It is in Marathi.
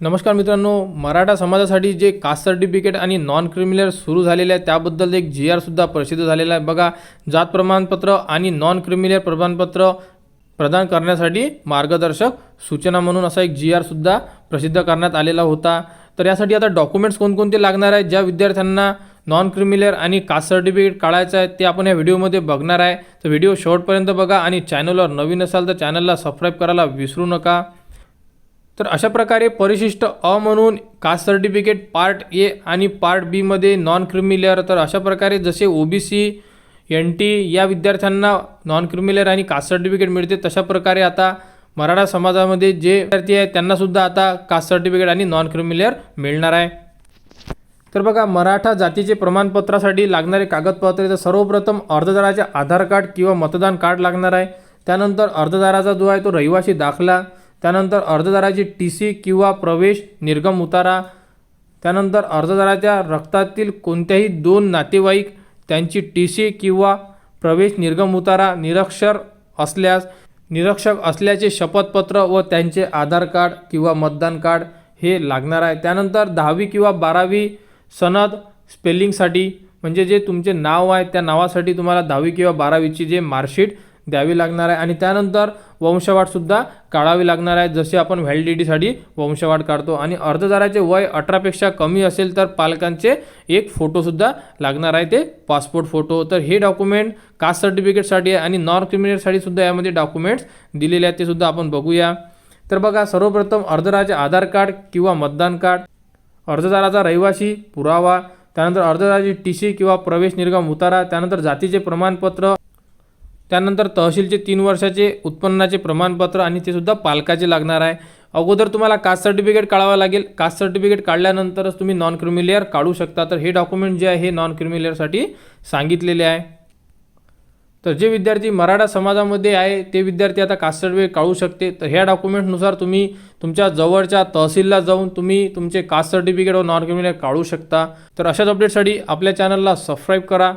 नमस्कार मित्रांनो, मराठा समाजासाठी जे कास्ट सर्टिफिकेट आणि नॉन क्रिमिनल सुरू झालेले आहे त्याबद्दल एक GR सुद्धा प्रसिद्ध झालेला आहे। बघा, जात प्रमाणपत्र आणि नॉन क्रिमिनल प्रमाणपत्र प्रदान करण्यासाठी मार्गदर्शक सूचना म्हणून असा एक GR सुद्धा प्रसिद्ध करण्यात आलेला होता। तर यासाठी आता डॉक्युमेंट्स कोणकोणते लागणार आहेत, ज्या विद्यार्थ्यांना नॉन क्रिमिनल आणि कास्ट सर्टिफिकेट काढायचं आहे ते आपण या व्हिडिओमध्ये बघणार आहे। तर व्हिडिओ शेवटपर्यंत बघा आणि चॅनलवर नवीन असाल तर चॅनलला सबस्क्राईब करायला विसरू नका। तर अशा प्रकारे परिशिष्ट अ म्हणून कास्ट सर्टिफिकेट पार्ट ए आणि पार्ट बी मध्ये नॉन क्रिमिनल, तर अशा प्रकारे जसे OBC NT या विद्यार्थ्यांना नॉन क्रिमिनल आणि कास्ट सर्टिफिकेट मिळते, तशा प्रकारे आता मराठा समाजामध्ये जे विद्यार्थी आहेत त्यांना सुद्धा आता कास्ट सर्टिफिकेट आणि नॉन क्रिमिनल मिळणार आहे। तर बघा, मराठा जातीचे प्रमाणपत्रासाठी लागणारे कागदपत्रे, तर सर्वप्रथम अर्जदाराचे आधार कार्ड किंवा मतदान कार्ड लागणार आहे। त्यानंतर अर्जदाराचा जो आहे तो रहिवासी दाखला, त्यानंतर अर्जदाराची TC किंवा प्रवेश निर्गम उतारा, त्यानंतर अर्जदाराच्या रक्तातील कोणत्याही 2 नातेवाईक त्यांची TC किंवा प्रवेश निर्गम उतारा, निरक्षर असल्याचे शपथपत्र व त्यांचे आधार कार्ड किंवा मतदान कार्ड हे लागणार आहे। त्यानंतर 10वी किंवा 12वी सनद स्पेलिंगसाठी, म्हणजे जे तुमचे नाव आहे त्या नावासाठी तुम्हाला 10वी किंवा 12वीची जे मार्कशीट द्यावी लागणार आहे। आणि त्यानंतर वंशवाढ सुद्धा काढावी लागणार आहे, जसे आपण व्हॅलिडिटीसाठी वंशवाढ काढतो। आणि अर्जदाराचे वय 18 पेक्षा कमी असेल तर पालकांचे एक फोटोसुद्धा लागणार आहे, ते पासपोर्ट फोटो। तर हे डॉक्युमेंट कास्ट सर्टिफिकेटसाठी आहे आणि नॉन क्रिमिनलसाठी सुद्धा यामध्ये डॉक्युमेंट्स दिलेले आहेत, ते सुद्धा आपण बघूया। तर बघा, सर्वप्रथम अर्जदाराचे आधार कार्ड किंवा मतदान कार्ड, अर्जदाराचा रहिवासी पुरावा, त्यानंतर अर्जदाराची TC किंवा प्रवेश निर्गम उतारा, त्यानंतर जातीचे प्रमाणपत्र, त्यानंतर तहसीलचे 3 वर्षाचे उत्पन्नाचे प्रमाणपत्र आणि ते सुद्धा पालकाचे लागणार आहे। अगोदर तुम्हाला कास्ट सर्टिफिकेट काढावं लागेल, कास्ट सर्टिफिकेट काढल्यानंतरच तुम्ही नॉन क्रिमिनल काढू शकता। तर हे डॉक्युमेंट जे आहे हे नॉन क्रिमिनलसाठी सांगितलेले आहे। तर जे विद्यार्थी मराठा समाजामध्ये आहे ते विद्यार्थी आता कास्ट सर्टिफिकेट काढू शकते। तर ह्या डॉक्युमेंटनुसार तुम्ही तुमच्या जवळच्या तहसीलला जाऊन तुम्ही तुमचे कास्ट सर्टिफिकेट व नॉन क्रिमिनल काढू शकता। तर अशाच अपडेटसाठी आपल्या चॅनलला सबस्क्राईब करा।